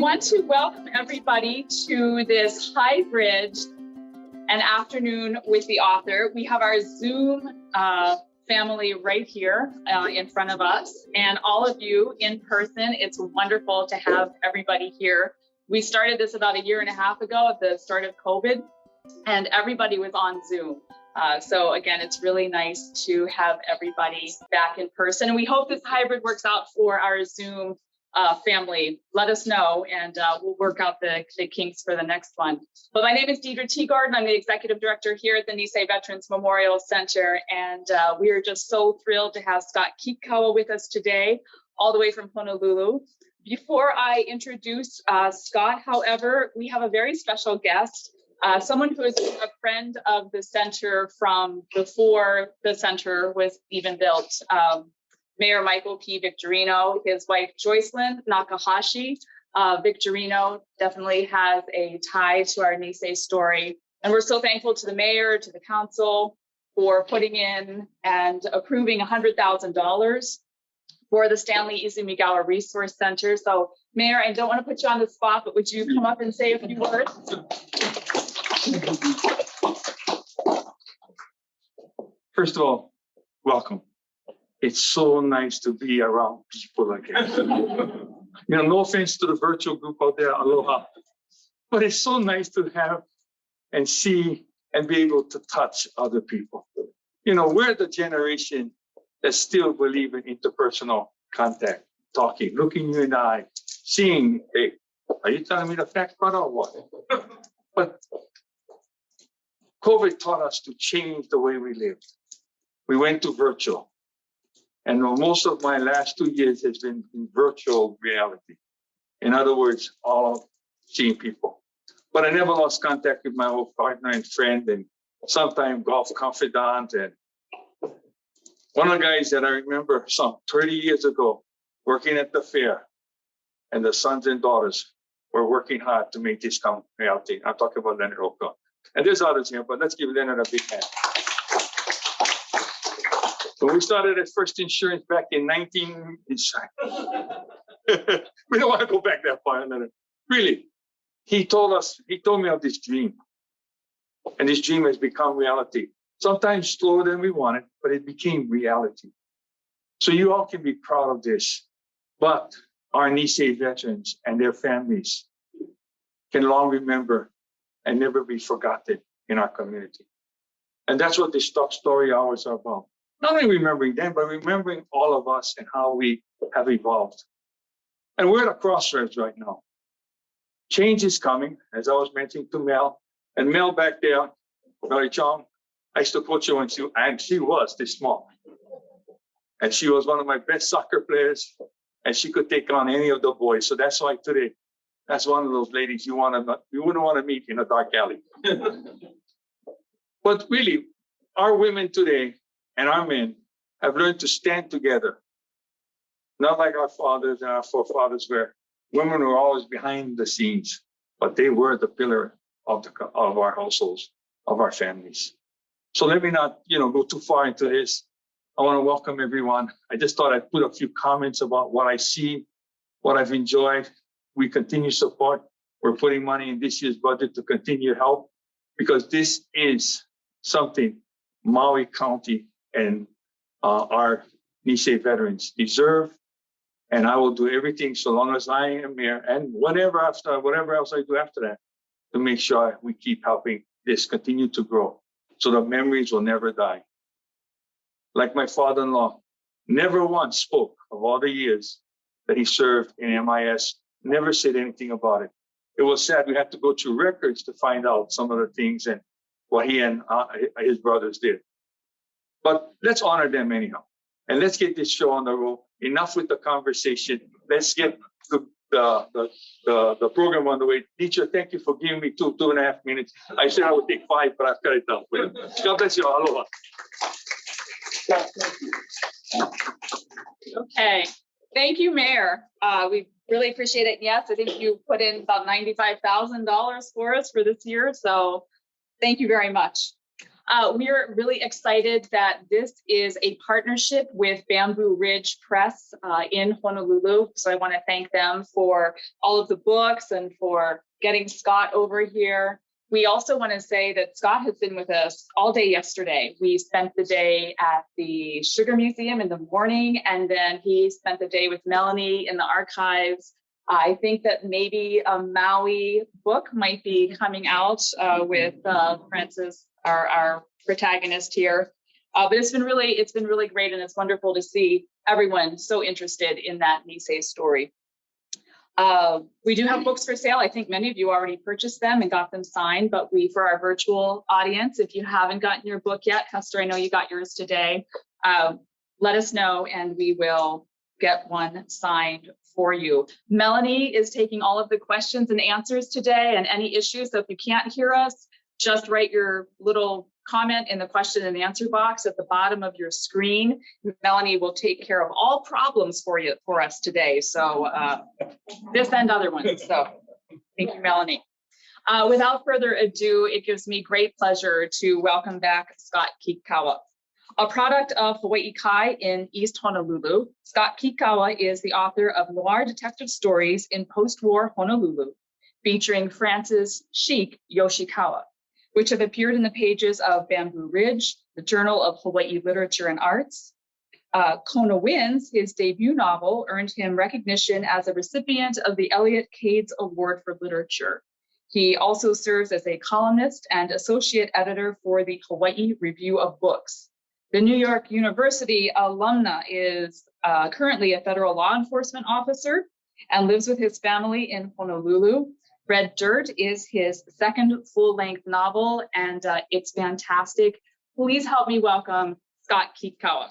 want to welcome everybody to this hybrid and afternoon with the author. We have our Zoom family right here in front of us, and all of you in person. It's wonderful to have everybody here. We started this about 1.5 years ago at the start of COVID, and everybody was on Zoom. So again, it's really nice to have everybody back in person. And we hope this hybrid works out for our Zoom family. Let us know, and we'll work out the kinks for the next one. But my name is Deidre Teagard. I'm the executive director here at the Nisei Veterans Memorial Center, and we are just so thrilled to have Scott Kikkawa with us today, all the way from Honolulu. Before I introduce Scott, however, we have a very special guest, someone who is a friend of the center from before the center was even built. Mayor Michael P. Victorino, his wife Joycelyn Nakahashi. Victorino definitely has a tie to our Nisei story. And we're so thankful to the mayor, to the council for putting in and approving $100,000 for the Stanley Izumigawa Resource Center. So Mayor, I don't want to put you on the spot, but would you come up and say a few words? First of all, welcome. It's so nice to be around people again. No offense to the virtual group out there, aloha. But it's so nice to have and see and be able to touch other people. We're the generation that still believe in interpersonal contact, talking, looking you in the eye, seeing, hey, are you telling me the fact, brother, or what? But COVID taught us to change the way we live. We went to virtual. And most of my last 2 years has been in virtual reality. In other words, all seeing people. But I never lost contact with my old partner and friend and sometimes golf confidant. And one of the guys that I remember some 30 years ago working at the fair, and the sons and daughters were working hard to make this come reality. I'm talking about Leonard Oka. And there's others here, but let's give Leonard a big hand. When we started at First Insurance back in we don't want to go back that far. Really, he told me of this dream. And this dream has become reality. Sometimes slower than we wanted, but it became reality. So you all can be proud of this. But our Nisei veterans and their families can long remember and never be forgotten in our community. And that's what this story hours are about. Not only remembering them, but remembering all of us and how we have evolved. And we're at a crossroads right now. Change is coming, as I was mentioning to Mel. And Mel back there, Mary Chong, I used to coach her when she was this small. And she was one of my best soccer players, and she could take on any of the boys. So that's why today, that's one of those ladies you wouldn't want to meet in a dark alley. But really, our women today and our men have learned to stand together. Not like our fathers and our forefathers were. Women were always behind the scenes, but they were the pillar of our households, of our families. So let me not, go too far into this. I want to welcome everyone. I just thought I'd put a few comments about what I see, what I've enjoyed. We continue support. We're putting money in this year's budget to continue help, because this is something Maui County and our Nisei veterans deserve. And I will do everything so long as I am here, and whatever else I do after that, to make sure we keep helping this continue to grow so the memories will never die. Like my father-in-law never once spoke of all the years that he served in MIS, never said anything about it. It was sad. We had to go through records to find out some of the things and what he and his brothers did. But let's honor them anyhow. And let's get this show on the road. Enough with the conversation. Let's get the program on the way. Teacher, thank you for giving me 2.5 minutes. I said I would take 5, but I've cut it down. God bless you. Aloha. Okay. Thank you, Mayor. We really appreciate it. Yes, I think you put in about $95,000 for us for this year. So thank you very much. We're really excited that this is a partnership with Bamboo Ridge Press in Honolulu. So I want to thank them for all of the books and for getting Scott over here. We also want to say that Scott has been with us all day yesterday. We spent the day at the Sugar Museum in the morning, and then he spent the day with Melanie in the archives. I think that maybe a Maui book might be coming out with Francis, our protagonist here. But it's been really great, and it's wonderful to see everyone so interested in that Nisei story. We do have books for sale. I think many of you already purchased them and got them signed, but for our virtual audience, if you haven't gotten your book yet, Hester, I know you got yours today, let us know and we will get one signed for you. Melanie is taking all of the questions and answers today and any issues. So if you can't hear us, just write your little comment in the question and answer box at the bottom of your screen. Melanie will take care of all problems for us today. So this and other ones. So thank you, Melanie. Without further ado, it gives me great pleasure to welcome back Scott Kikkawa. A product of Hawaii Kai in East Honolulu, Scott Kikkawa is the author of noir detective stories in post-war Honolulu, featuring Francis Chic Yoshikawa, which have appeared in the pages of Bamboo Ridge, the Journal of Hawaii Literature and Arts. Kona Winds, his debut novel, earned him recognition as a recipient of the Elliott Cades Award for Literature. He also serves as a columnist and associate editor for the Hawaii Review of Books. The New York University alumna is currently a federal law enforcement officer and lives with his family in Honolulu. Red Dirt is his second full-length novel, and it's fantastic. Please help me welcome Scott Kikkawa.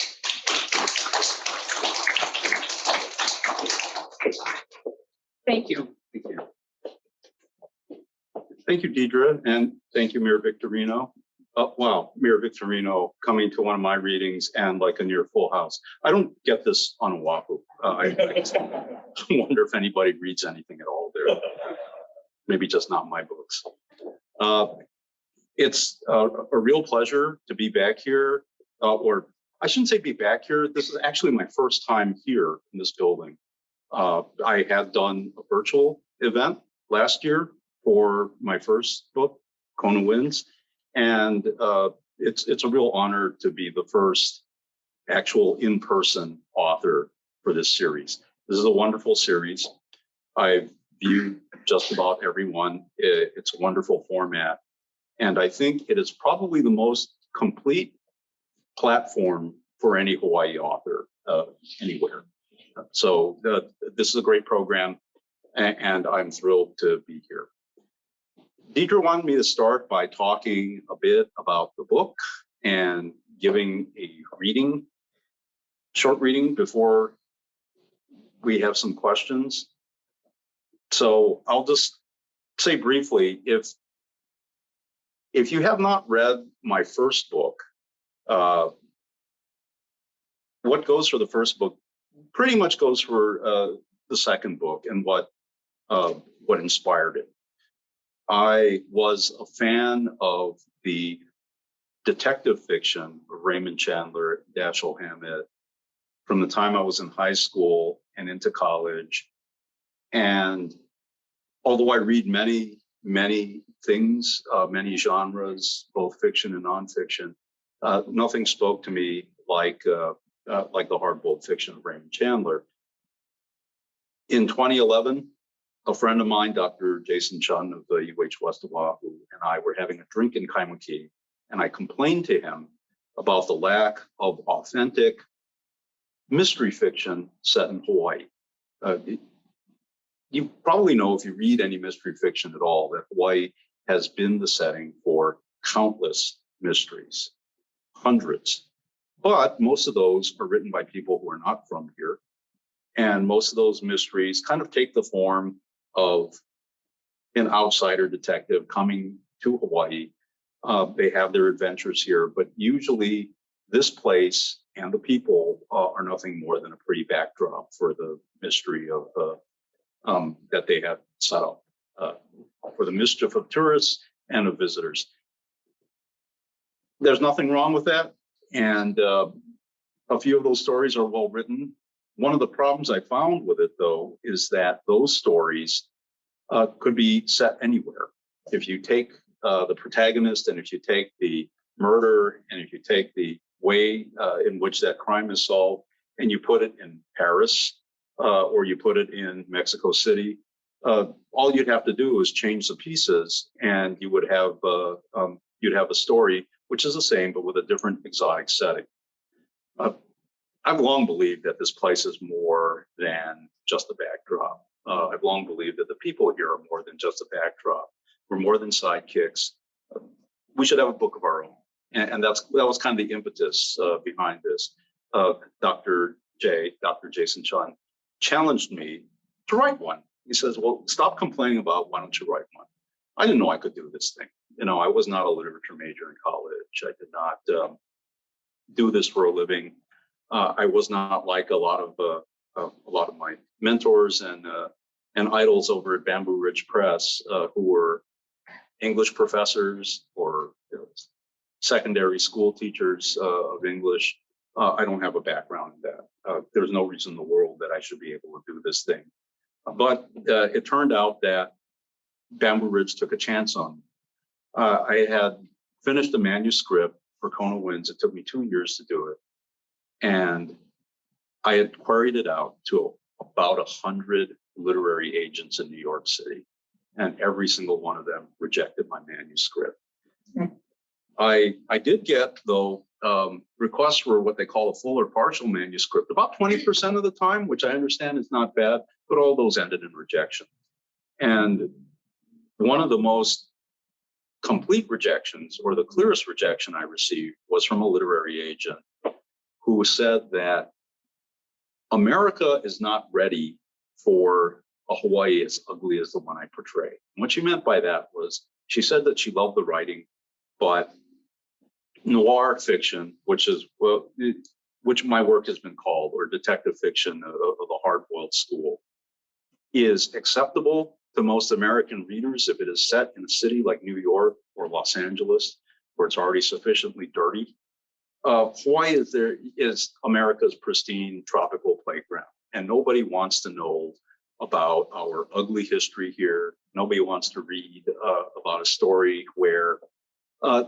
Thank you. Thank you. Thank you, Deidre, and thank you, Mayor Victorino. Wow, Mayor Victorino coming to one of my readings and like a near full house. I don't get this on Oahu. I wonder if anybody reads anything at all there. Maybe just not my books. It's a real pleasure to be back here, or I shouldn't say be back here. This is actually my first time here in this building. I had done a virtual event last year for my first book, Kona Winds, and it's a real honor to be the first actual in-person author for this series. This is a wonderful series. I've viewed just about everyone. It's a wonderful format. And I think it is probably the most complete platform for any Hawaii author anywhere. So this is a great program, and I'm thrilled to be here. Deidre wanted me to start by talking a bit about the book and giving a short reading before we have some questions. So I'll just say briefly, if you have not read my first book, what goes for the first book pretty much goes for the second book and what inspired it. I was a fan of the detective fiction of Raymond Chandler, Dashiell Hammett from the time I was in high school and into college. And although I read many things, many genres, both fiction and nonfiction, nothing spoke to me like the hard-boiled fiction of Raymond Chandler. In 2011, a friend of mine, Dr. Jason Chun of the UH West Oahu, and I were having a drink in Kaimuki, and I complained to him about the lack of authentic mystery fiction set in Hawaii. You probably know, if you read any mystery fiction at all, that Hawaii has been the setting for countless mysteries, hundreds. But most of those are written by people who are not from here. And most of those mysteries kind of take the form of an outsider detective coming to Hawaii. They have their adventures here, but usually this place and the people are nothing more than a pretty backdrop for the mystery of that they have set up for the mischief of tourists and of visitors. there's nothing wrong with that. And a few of those stories are well written. One of the problems I found with it, though, is that those stories could be set anywhere. If you take the protagonist, and if you take the murder, and if you take the way in which that crime is solved, and you put it in Paris or you put it in Mexico City, all you'd have to do is change the pieces, and you would have you'd have a story which is the same but with a different exotic setting. I've long believed that this place is more than just a backdrop. I've long believed that the people here are more than just a backdrop. We're more than sidekicks. We should have a book of our own, and that was kind of the impetus behind this. Dr. Jason Chun challenged me to write one. He says, "Well, stop complaining about why don't you write one?" I didn't know I could do this thing. You know, I was not a literature major in college. I did not do this for a living. I was not like a lot of my mentors and idols over at Bamboo Ridge Press, who were English professors or secondary school teachers of English. I don't have a background in that. There's no reason in the world that I should be able to do this thing. But it turned out that Bamboo Ridge took a chance on me. I had finished a manuscript for Kona Winds. It took me 2 years to do it. And I had queried it out to about 100 literary agents in New York City. And every single one of them rejected my manuscript. I did get, though, requests for what they call a full or partial manuscript about 20% of the time, which I understand is not bad, but all those ended in rejection. And one of the most complete rejections, or the clearest rejection I received, was from a literary agent who said that America is not ready for a Hawaii as ugly as the one I portray. And what she meant by that was, she said that she loved the writing, but noir fiction, which my work has been called, or detective fiction of the hard-boiled school, is acceptable to most American readers if it is set in a city like New York or Los Angeles, where it's already sufficiently dirty. Hawaii is America's pristine tropical playground, and nobody wants to know about our ugly history here. Nobody wants to read about a story where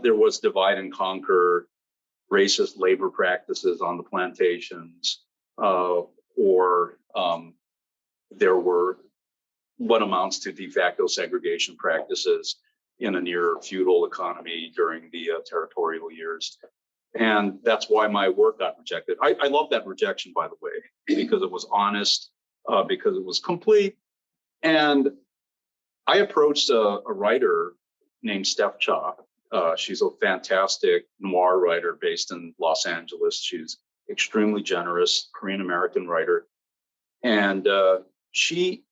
there was divide and conquer, racist labor practices on the plantations, or there were what amounts to de facto segregation practices in a near feudal economy during the territorial years. And that's why my work got rejected. I love that rejection, by the way, because it was honest, because it was complete. And I approached a writer named Steph Cha. She's a fantastic noir writer based in Los Angeles. She's extremely generous, Korean-American writer. And she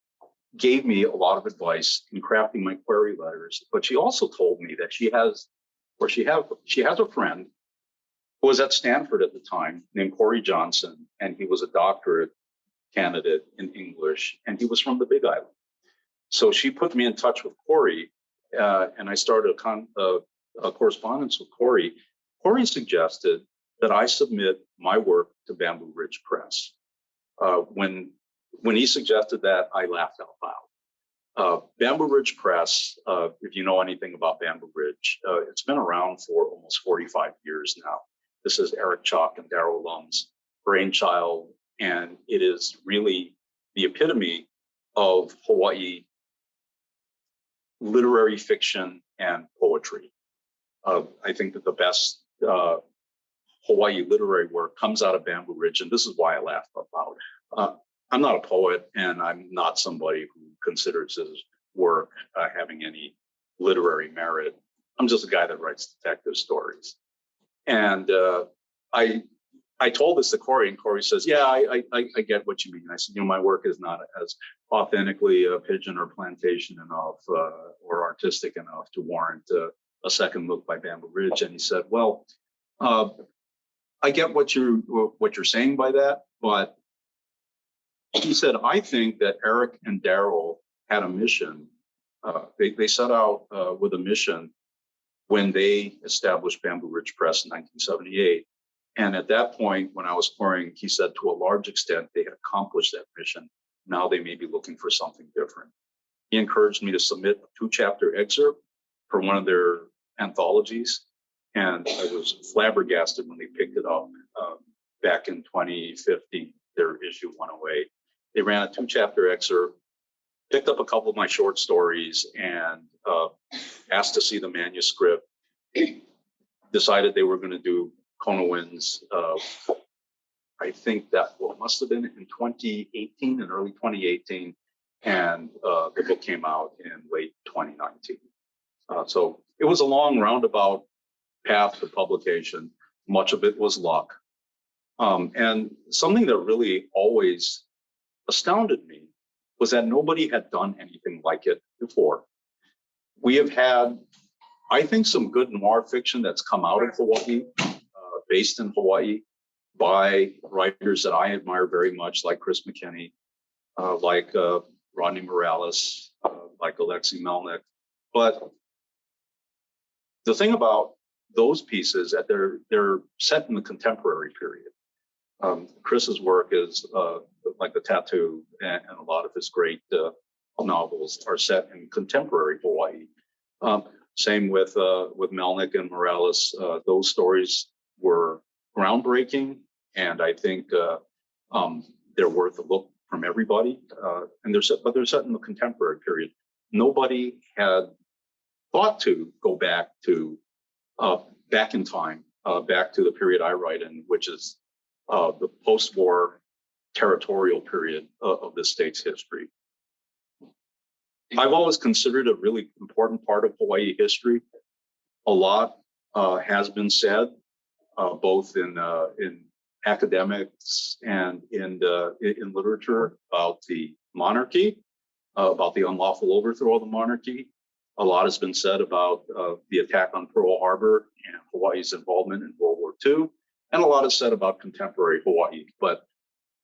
gave me a lot of advice in crafting my query letters, but she also told me that she has a friend who was at Stanford at the time named Corey Johnson, and he was a doctorate candidate in English, and he was from the Big Island. So she put me in touch with Corey, and I started a correspondence with Corey. Corey suggested that I submit my work to Bamboo Ridge Press. When he suggested that, I laughed out loud. Bamboo Ridge Press, if you know anything about Bamboo Ridge, it's been around for almost 45 years now. This is Eric Chalk and Darrell Lum's brainchild, and it is really the epitome of Hawaii literary fiction and poetry. I think that the best Hawaii literary work comes out of Bamboo Ridge, and this is why I laughed out loud. I'm not a poet, and I'm not somebody who considers his work having any literary merit. I'm just a guy that writes detective stories. And I told this to Corey, and Corey says, "Yeah, I get what you mean." I said, my work is not as authentically pigeon or plantation enough or artistic enough to warrant a second look by Bamboo Ridge. And he said, "Well, I get what you're saying by that, but," he said, "I think that Eric and Darrell had a mission. They set out with a mission when they established Bamboo Ridge Press in 1978. And at that point, when I was touring, he said to a large extent, they had accomplished that mission. Now they may be looking for something different. He encouraged me to submit a 2-chapter excerpt for one of their anthologies. And I was flabbergasted when they picked it up back in 2015, their issue 108. They ran a 2-chapter excerpt, picked up a couple of my short stories, and asked to see the manuscript. Decided they were going to do Conowin's, I think that must have been in 2018, in early 2018. And the book came out in late 2019. So it was a long roundabout path to publication. Much of it was luck. And something that really always astounded me was that nobody had done anything like it before. We have had, I think, some good noir fiction that's come out of Hawaii, based in Hawaii, by writers that I admire very much, like Chris McKinney, like Rodney Morales, like Alexei Melnick. But the thing about those pieces that they're set in the contemporary period. Chris's work is like The Tattoo, and a lot of his great novels are set in contemporary Hawaii. Same with Melnick and Morales. Those stories were groundbreaking, and I think they're worth a look from everybody. And they're set in the contemporary period. Nobody had thought to go back in time, back to the period I write in, which is the post-war territorial period of the state's history. I've always considered a really important part of Hawaii history. A lot has been said, both in academics and in literature, about the monarchy, about the unlawful overthrow of the monarchy. A lot has been said about the attack on Pearl Harbor and Hawaii's involvement in World War II, and a lot is said about contemporary Hawaii. But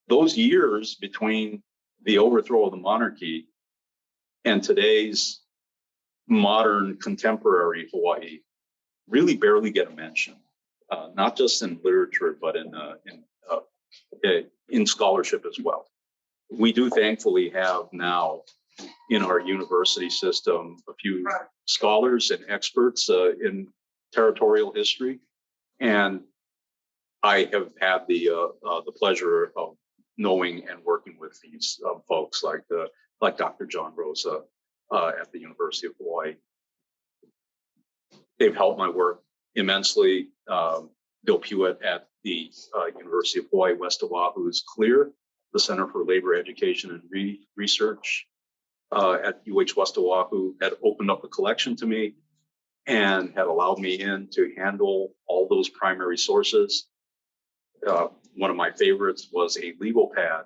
those years between the overthrow of the monarchy and today's modern contemporary Hawaii really barely get a mention, not just in literature, but in scholarship as well. We do thankfully have now in our university system a few scholars and experts in territorial history, and I have had the pleasure of knowing and working with these folks like Dr. John Rosa at the University of Hawaii. They've helped my work immensely. Bill Pewitt at the University of Hawaii West Oahu's CLEAR, the Center for Labor Education and Research at UH West Oahu, had opened up the collection to me and had allowed me in to handle all those primary sources. One of my favorites was a legal pad,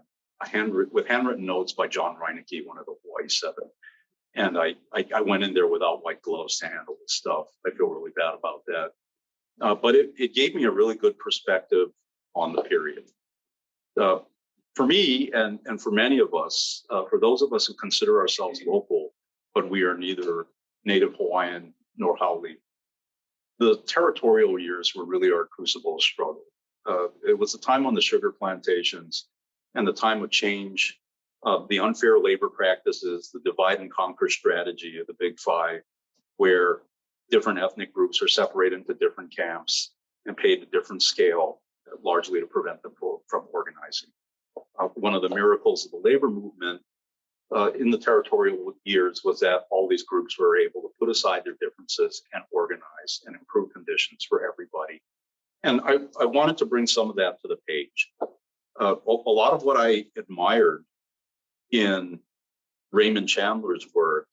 with handwritten notes by John Reinecke, one of the Hawaii Seven. And I went in there without white gloves to handle this stuff. I feel really bad about that. But it gave me a really good perspective on the period. For me, and for many of us, for those of us who consider ourselves local, but we are neither native Hawaiian nor Haole, the territorial years were really our crucible of struggle. It was the time on the sugar plantations and the time of change, the unfair labor practices, the divide and conquer strategy of the Big Five, where different ethnic groups are separated into different camps and paid a different scale, largely to prevent them from organizing. One of the miracles of the labor movement in the territorial years was that all these groups were able to put aside their differences and organize and improve conditions for everybody. And I wanted to bring some of that to the page. A lot of what I admired in Raymond Chandler's work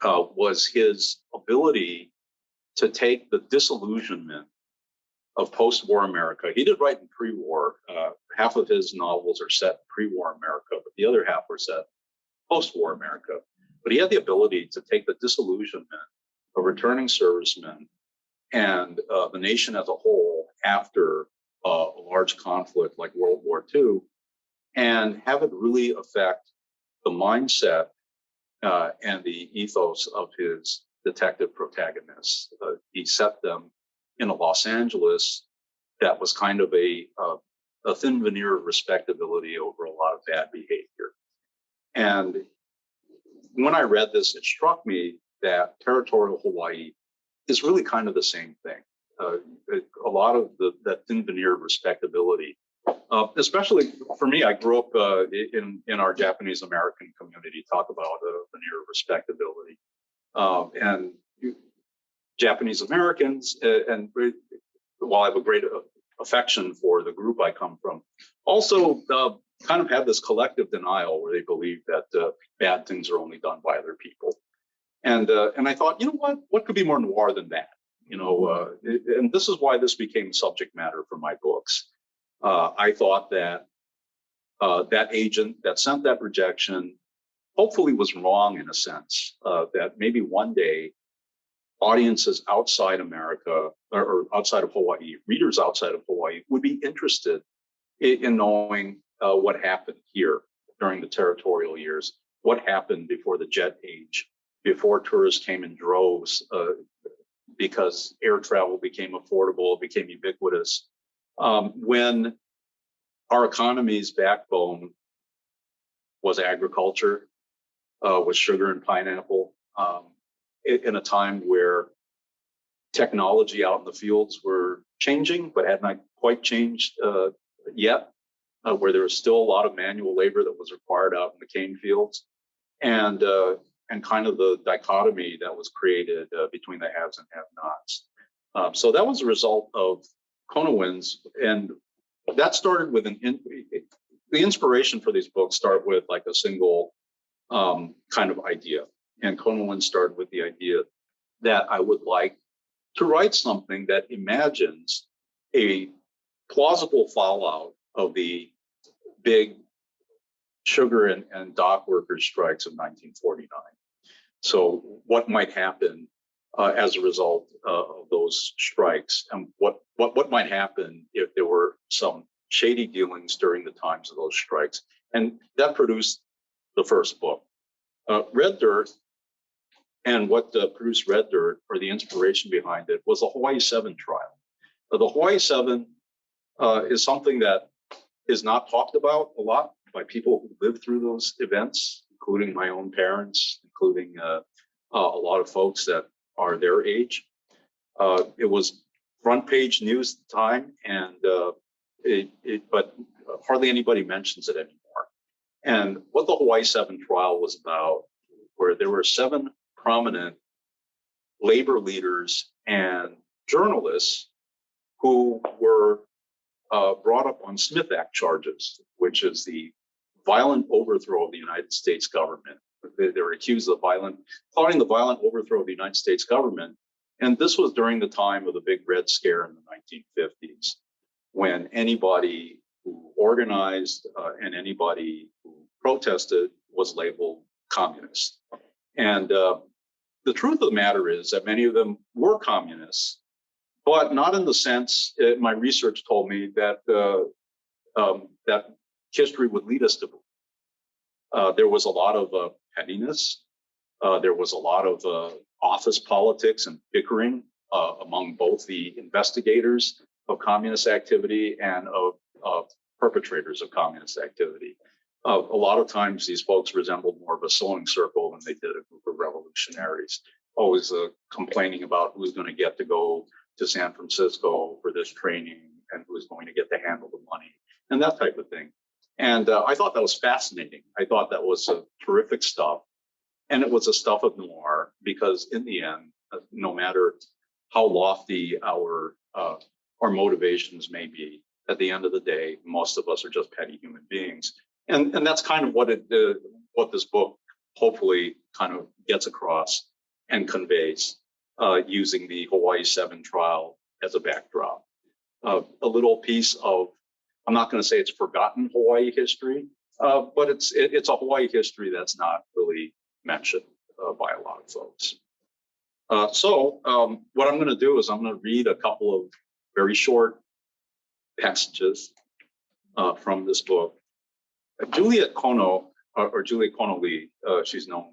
was his ability to take the disillusionment of post-war America. He did write in pre-war. Half of his novels are set pre-war America, but the other half were set post-war America. But he had the ability to take the disillusionment of returning servicemen and the nation as a whole after a large conflict like World War II, and have it really affect the mindset and the ethos of his detective protagonists. He set them in a Los Angeles that was kind of a thin veneer of respectability over a lot of bad behavior. And when I read this, it struck me that territorial Hawaii is really kind of the same thing. A lot of that thin veneer of respectability, especially for me, I grew up in our Japanese American community, talk about veneer of respectability. And Japanese Americans, and while I have a great affection for the group I come from, also kind of have this collective denial where they believe that bad things are only done by other people. And I thought, you know what could be more noir than that? And this is why this became subject matter for my books. I thought that that agent that sent that rejection hopefully was wrong in a sense, that maybe one day audiences outside America or outside of Hawaii, readers outside of Hawaii would be interested in knowing what happened here during the territorial years, what happened before the jet age, before tourists came in droves, because air travel became affordable, became ubiquitous, when our economy's backbone was agriculture, was sugar and pineapple, in a time where technology out in the fields were changing, but had not quite changed yet, where there was still a lot of manual labor that was required out in the cane fields, and kind of the dichotomy that was created between the haves and have-nots. So that was a result of Conowin's, and that started with the inspiration for these books start with like a single kind of idea. And Conowin started with the idea that I would like to write something that imagines a plausible fallout of the big sugar and dock workers strikes of 1949. So what might happen as a result of those strikes, and what might happen if there were some shady dealings during the times of those strikes. And that produced the first book. Red Dirt, and what produced Red Dirt, or the inspiration behind it, was the Hawaii 7 trial. The Hawaii 7 is something that is not talked about a lot by people who lived through those events, including my own parents, including a lot of folks that are their age. It was front page news at the time, and but hardly anybody mentions it anymore. And what the Hawaii 7 trial was about, where there were 7 prominent labor leaders and journalists who were brought up on Smith Act charges, which is the violent overthrow of the United States government. They were accused of plotting the violent overthrow of the United States government. And this was during the time of the Big Red Scare in the 1950s, when anybody who organized and anybody who protested was labeled communist. And the truth of the matter is that many of them were communists, but not in the sense, my research told me, that that history would lead us to believe. There was a lot of pettiness. There was a lot of office politics and bickering among both the investigators of communist activity and of perpetrators of communist activity. A lot of times these folks resembled more of a sewing circle than they did a group of revolutionaries, always complaining about who's going to get to go to San Francisco for this training and who's going to get to handle the money and that type of thing. And I thought that was fascinating. I thought that was terrific stuff. And it was a stuff of noir, because in the end, no matter how lofty our motivations may be, at the end of the day, most of us are just petty human beings. And that's kind of what what this book hopefully kind of gets across and conveys, using the Hawaii 7 trial as a backdrop. A little piece of, I'm not going to say it's forgotten Hawaii history, but it's a Hawaii history that's not really mentioned by a lot of folks. So what I'm going to do is I'm going to read a couple of very short passages from this book. Juliet Kono, or Juliet Kono Lee, she's known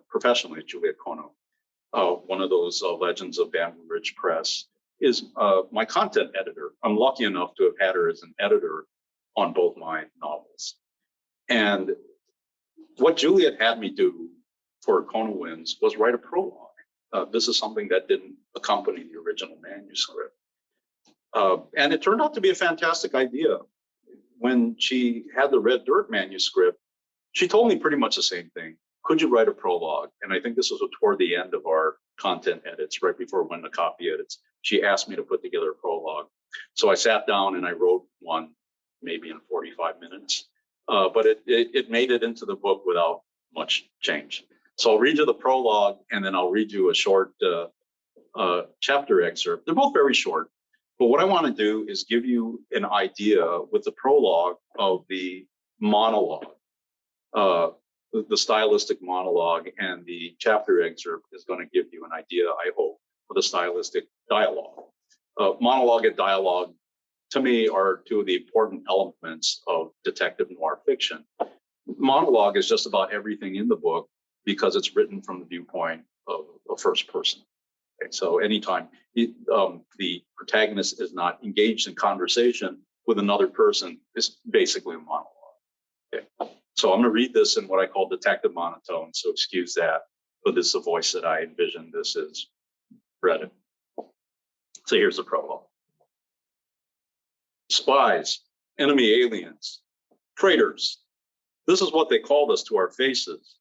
professionally as Juliet Kono, one of those legends of Bamboo Ridge Press, is my content editor. I'm lucky enough to have had her as an editor on both my novels. And what Juliet had me do for Kona Winds was write a prologue. This is something that didn't accompany the original manuscript. And it turned out to be a fantastic idea. When she had the Red Dirt manuscript, she told me pretty much the same thing. Could you write a prologue? And I think this was toward the end of our content edits, right before we went to copy edits. She asked me to put together a prologue. So I sat down and I wrote one, maybe in 45 minutes. But it made it into the book without much change. So I'll read you the prologue, and then I'll read you a short chapter excerpt. They're both very short. But what I want to do is give you an idea with the prologue of the monologue, the stylistic monologue, and the chapter excerpt is going to give you an idea, I hope, of the stylistic dialogue. Monologue and dialogue, to me, are two of the important elements of detective noir fiction. Monologue is just about everything in the book because it's written from the viewpoint of a first person. Okay, so anytime the protagonist is not engaged in conversation with another person, it's basically a monologue. Okay. So I'm going to read this in what I call detective monotone, so excuse that, but this is the voice that I envision this is read in. So here's the prologue. Spies, enemy aliens, traitors. This is what they called us to our faces.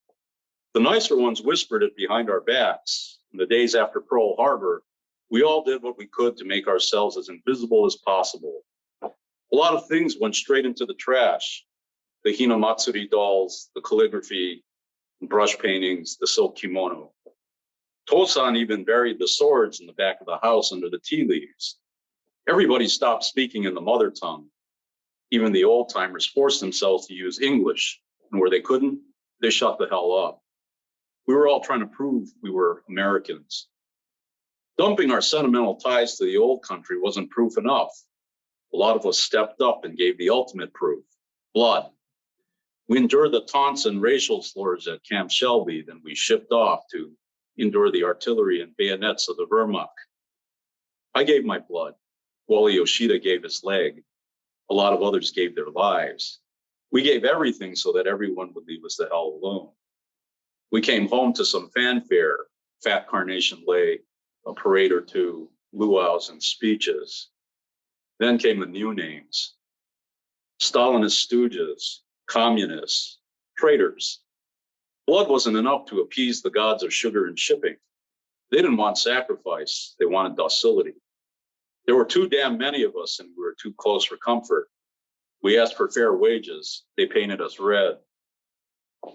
The nicer ones whispered it behind our backs. In the days after Pearl Harbor, we all did what we could to make ourselves as invisible as possible. A lot of things went straight into the trash. The Hinamatsuri dolls, the calligraphy, brush paintings, the silk kimono. Tosan even buried the swords in the back of the house under the tea leaves. Everybody stopped speaking in the mother tongue. Even the old timers forced themselves to use English, and where they couldn't, they shut the hell up. We were all trying to prove we were Americans. Dumping our sentimental ties to the old country wasn't proof enough. A lot of us stepped up and gave the ultimate proof, blood. We endured the taunts and racial slurs at Camp Shelby, then we shipped off to endure the artillery and bayonets of the Wehrmacht. I gave my blood. Wally Yoshida gave his leg. A lot of others gave their lives. We gave everything so that everyone would leave us the hell alone. We came home to some fanfare, fat carnation lay, a parade or two, luau's and speeches. Then came the new names. Stalinist stooges, communists, traitors. Blood wasn't enough to appease the gods of sugar and shipping. They didn't want sacrifice, they wanted docility. There were too damn many of us and we were too close for comfort. We asked for fair wages, they painted us red.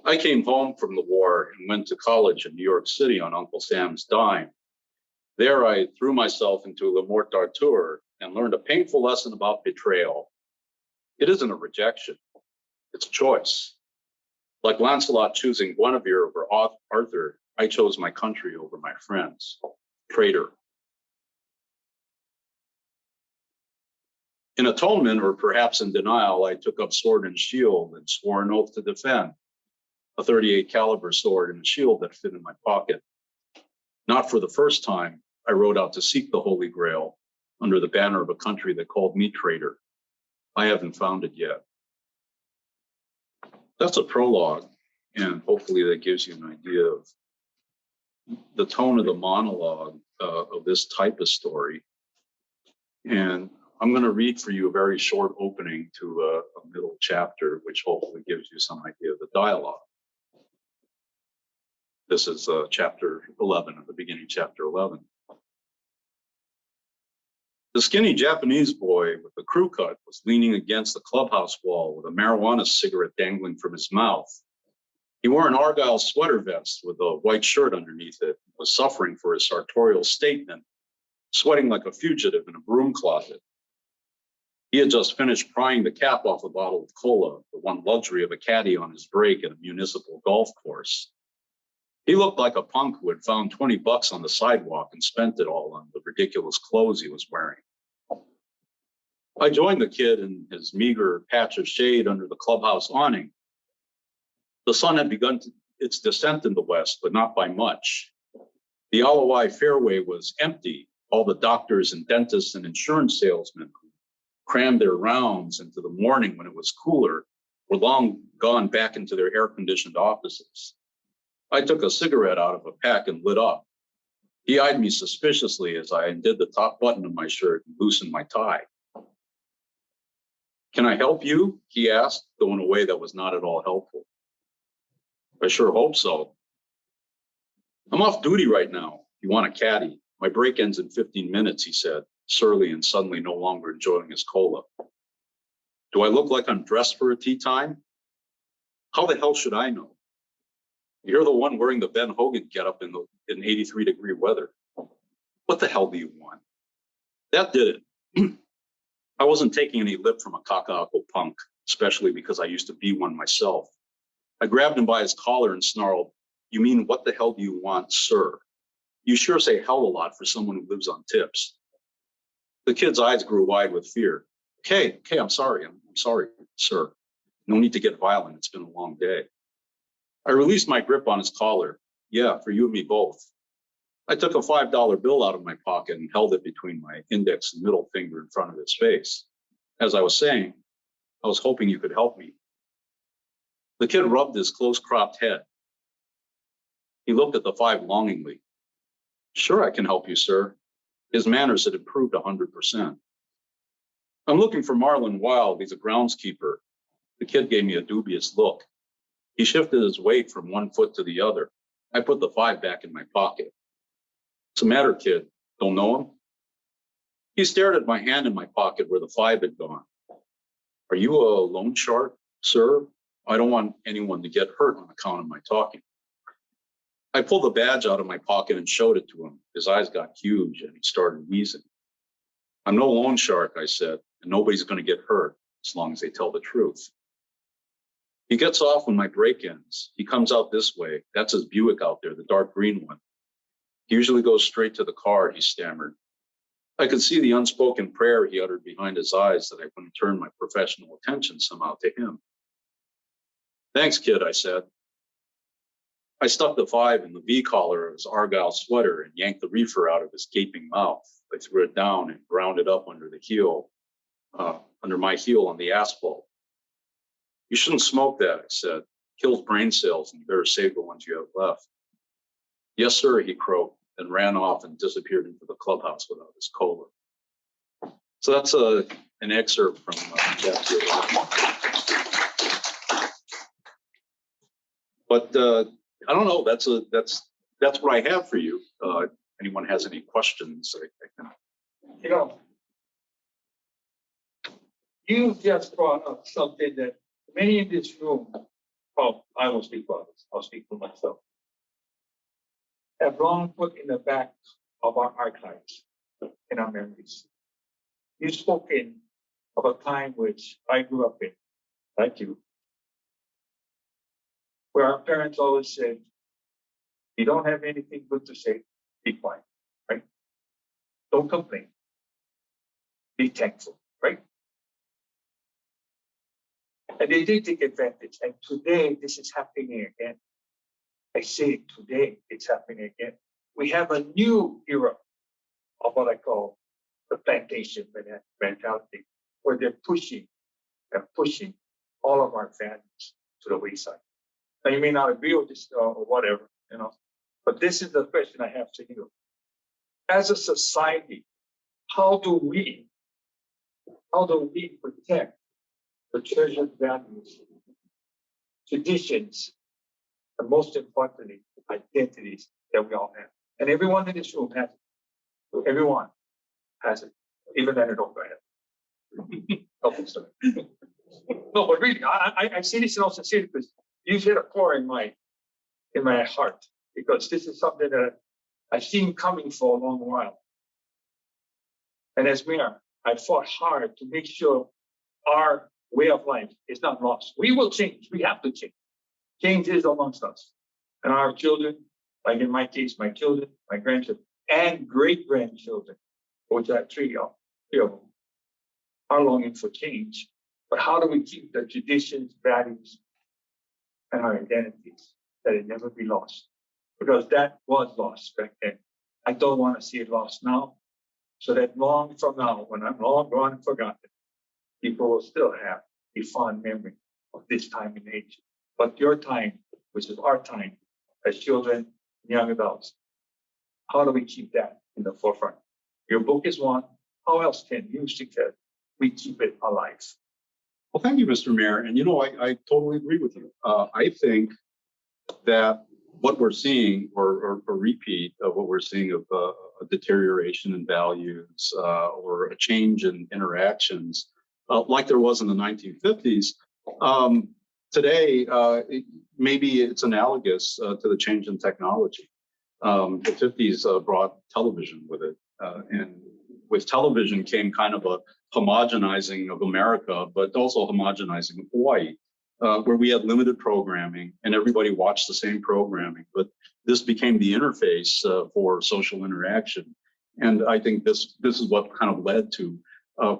I came home from the war and went to college in New York City on Uncle Sam's dime. There I threw myself into Le Mort d'Arthur and learned a painful lesson about betrayal. It isn't a rejection, it's a choice. Like Lancelot choosing Guinevere over Arthur, I chose my country over my friends. Traitor. In atonement, or perhaps in denial, I took up sword and shield and swore an oath to defend. A 38 caliber sword and a shield that fit in my pocket. Not for the first time, I rode out to seek the Holy Grail under the banner of a country that called me traitor. I haven't found it yet. That's a prologue, and hopefully that gives you an idea of the tone of the monologue of this type of story. And I'm going to read for you a very short opening to a middle chapter, which hopefully gives you some idea of the dialogue. This is chapter 11, at the beginning, chapter 11. The skinny Japanese boy with the crew cut was leaning against the clubhouse wall with a marijuana cigarette dangling from his mouth. He wore an Argyle sweater vest with a white shirt underneath it, was suffering for his sartorial statement, sweating like a fugitive in a broom closet. He had just finished prying the cap off a bottle of cola, the one luxury of a caddy on his break at a municipal golf course. He looked like a punk who had found $20 on the sidewalk and spent it all on the ridiculous clothes he was wearing. I joined the kid in his meager patch of shade under the clubhouse awning. The sun had begun its descent in the west, but not by much. The LOI fairway was empty. All the doctors and dentists and insurance salesmen who crammed their rounds into the morning when it was cooler were long gone back into their air-conditioned offices. I took a cigarette out of a pack and lit up. He eyed me suspiciously as I undid the top button of my shirt and loosened my tie. "Can I help you?" he asked, though in a way that was not at all helpful. "I sure hope so." "I'm off duty right now. You want a caddy? My break ends in 15 minutes, he said, surly and suddenly no longer enjoying his cola. "Do I look like I'm dressed for a tea time?" "How the hell should I know? You're the one wearing the Ben Hogan getup in 83-degree weather. What the hell do you want?" That did it. I wasn't taking any lip from a cockapple punk, especially because I used to be one myself. I grabbed him by his collar and snarled, "You mean what the hell do you want, sir? You sure say hell a lot for someone who lives on tips." The kid's eyes grew wide with fear. Okay, I'm sorry. I'm sorry, sir. No need to get violent. It's been a long day." I released my grip on his collar. "Yeah, for you and me both." I took a $5 bill out of my pocket and held it between my index and middle finger in front of his face. As I was saying, I was hoping you could help me. The kid rubbed his close-cropped head. He looked at the $5 longingly. "Sure, I can help you, sir." His manners had improved 100%. "I'm looking for Marlon Wild. He's a groundskeeper." The kid gave me a dubious look. He shifted his weight from one foot to the other. I put the $5 back in my pocket. "What's the matter, kid? Don't know him?" He stared at my hand in my pocket where the $5 had gone. "Are you a loan shark, sir? I don't want anyone to get hurt on account of my talking." I pulled the badge out of my pocket and showed it to him. His eyes got huge and he started wheezing. "I'm no loan shark," I said, "and nobody's going to get hurt as long as they tell the truth." He gets off when my break ends. He comes out this way. That's his Buick out there, the dark green one. He usually goes straight to the car, he stammered. I could see the unspoken prayer he uttered behind his eyes that I wouldn't turn my professional attention somehow to him. "Thanks, kid," I said. I stuck the $5 in the V-collar of his Argyle sweater and yanked the reefer out of his gaping mouth. I threw it down and ground it up under my heel on the asphalt. "You shouldn't smoke that," I said. "Kills brain cells, and you better save the ones you have left." "Yes, sir," he croaked, and ran off and disappeared into the clubhouse without his cola. So that's an excerpt from chapter 11. But I don't know. That's what I have for you. Anyone has any questions? I can. You know, you just brought up something that many in this room, I will speak for others, I'll speak for myself, have long put in the back of our archives, in our memories. You've spoken of a time which I grew up in, like you, where our parents always said, "You don't have anything good to say, be quiet," right? "Don't complain. Be thankful," right? And they did take advantage. And today, this is happening again. I say today, it's happening again. We have a new era of what I call the plantation mentality, where they're pushing all of our values to the wayside. Now, you may not agree with this or whatever, but this is the question I have to you. As a society, how do we protect the treasured values, traditions, and most importantly, identities that we all have? And everyone in this room has it. Everyone has it, even then I don't have it. No, but really, I say this in all sincerity because you've hit a core in my heart, because this is something that I've seen coming for a long while. And as mayor, I fought hard to make sure our way of life is not lost. We will change. We have to change. Change is amongst us. And our children, like in my case, my children, my grandchildren, and great-grandchildren, which I have three of them, are longing for change. But how do we keep the traditions, values, and our identities that it never be lost? because that was lost back then. I don't want to see it lost now, so that long from now, when I'm long gone and forgotten, people will still have a fond memory of this time and age. But your time, which is our time as children, young adults, how do we keep that in the forefront? Your book is one. How else can you suggest we keep it alive? Well, thank you, Mr. Mayor. And I totally agree with you. I think that what we're seeing, or a repeat of what we're seeing of a deterioration in values or a change in interactions, like there was in the 1950s, today, maybe it's analogous to the change in technology. The 50s brought television with it. And with television came kind of a homogenizing of America, but also homogenizing of Hawaii, where we had limited programming and everybody watched the same programming. But this became the interface for social interaction. And I think this is what kind of led to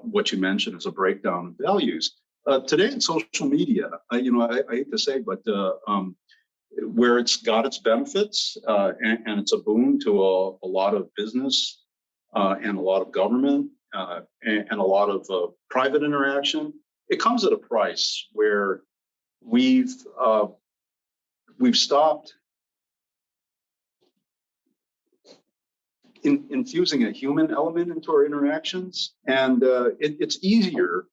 what you mentioned as a breakdown of values. Today in social media, I hate to say, but where it's got its benefits and it's a boon to a lot of business and a lot of government and a lot of private interaction, it comes at a price where we've stopped infusing a human element into our interactions, and it's easier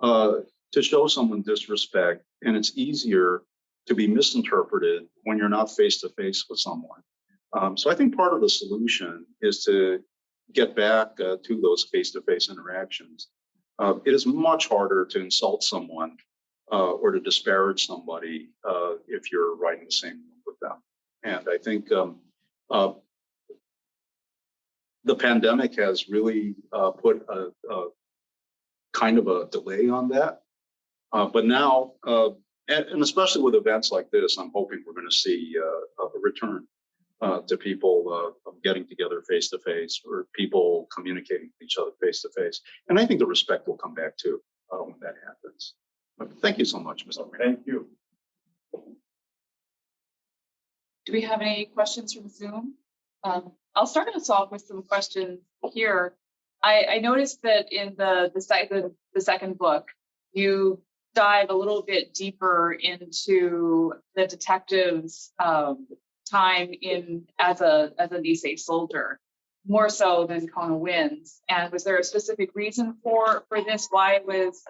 to show someone disrespect, and it's easier to be misinterpreted when you're not face to face with someone. So I think part of the solution is to get back to those face to face interactions. It is much harder to insult someone or to disparage somebody if you're right in the same room with them. And I think the pandemic has really put a kind of a delay on that. But now, and especially with events like this, I'm hoping we're going to see a return to people getting together face to face, or people communicating with each other face to face. And I think the respect will come back too when that happens. Thank you so much, Mr. Mayor. Thank you. Do we have any questions from Zoom? I'll start us off with some questions here. I noticed that in the second book, you dive a little bit deeper into the detective's time as a Nisei soldier, more so than Kona Wins. And was there a specific reason for this? Why was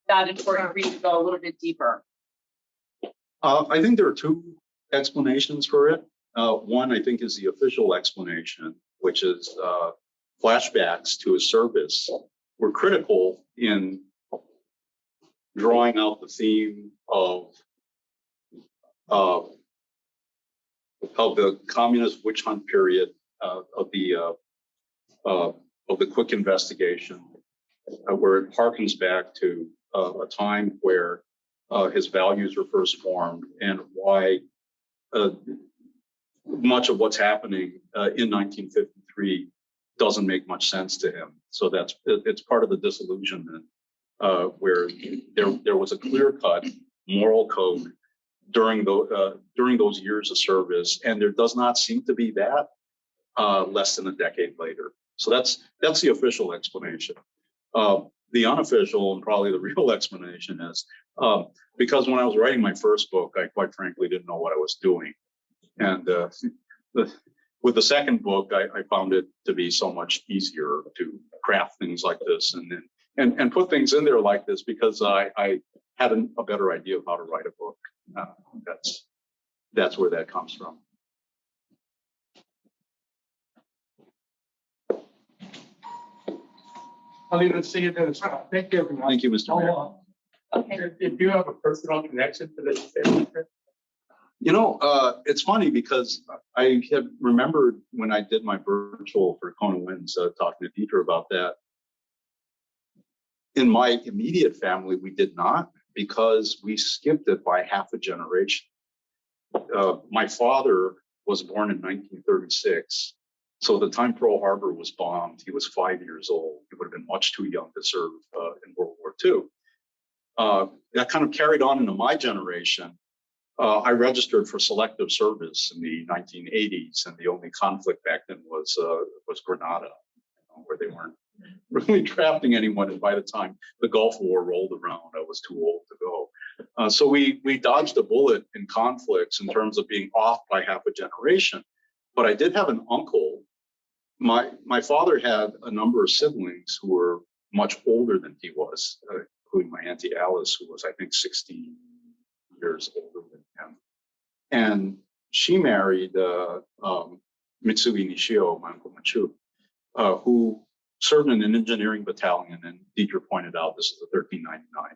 that important for you to go a little bit deeper? I think there are two explanations for it. One, I think, is the official explanation, which is flashbacks to his service were critical in drawing out the theme of the communist witch hunt period of the quick investigation, where it harkens back to a time where his values were first formed, and why much of what's happening in 1953 doesn't make much sense to him. So it's part of the disillusionment where there was a clear-cut moral code during those years of service, and there does not seem to be that less than a decade later. So that's the official explanation. The unofficial and probably the real explanation is because when I was writing my first book, I quite frankly didn't know what I was doing. And with the second book, I found it to be so much easier to craft things like this and put things in there like this, because I had a better idea of how to write a book. That's where that comes from. I'll leave it to you then. Thank you, everyone. Thank you, Mr. Mayor. Okay. If you have a personal connection to this family, It's funny because I have remembered when I did my virtual for Kona Wins, talking to Dieter about that. In my immediate family, we did not, because we skipped it by half a generation. My father was born in 1936. So the time Pearl Harbor was bombed, he was 5 years old. He would have been much too young to serve in World War II. That kind of carried on into my generation. I registered for selective service in the 1980s, and the only conflict back then was Grenada, where they weren't really drafting anyone. And by the time the Gulf War rolled around, I was too old to go. So we dodged a bullet in conflicts in terms of being off by half a generation. But I did have an uncle. My father had a number of siblings who were much older than he was, including my Auntie Alice, who was, I think, 16 years older than him. And she married Mitsui Nishio, my uncle Machu, who served in an engineering battalion. And Deidre pointed out this is the 1399.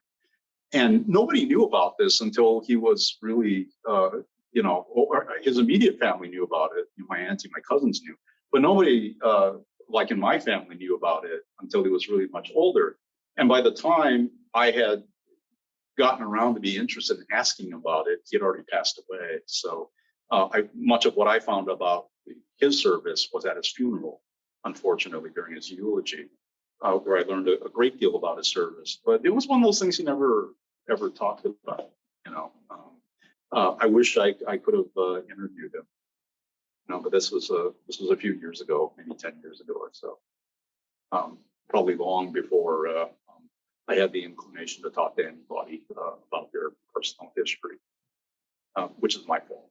And nobody knew about this until he was really, or his immediate family knew about it. My auntie, my cousins knew, but nobody, like in my family, knew about it until he was really much older. And by the time I had gotten around to be interested in asking about it, he had already passed away. So much of what I found about his service was at his funeral, unfortunately, during his eulogy, where I learned a great deal about his service. But it was one of those things he never ever talked about. I wish I could have interviewed him. But this was a few years ago, maybe 10 years ago or so. Probably long before I had the inclination to talk to anybody about their personal history, which is my fault.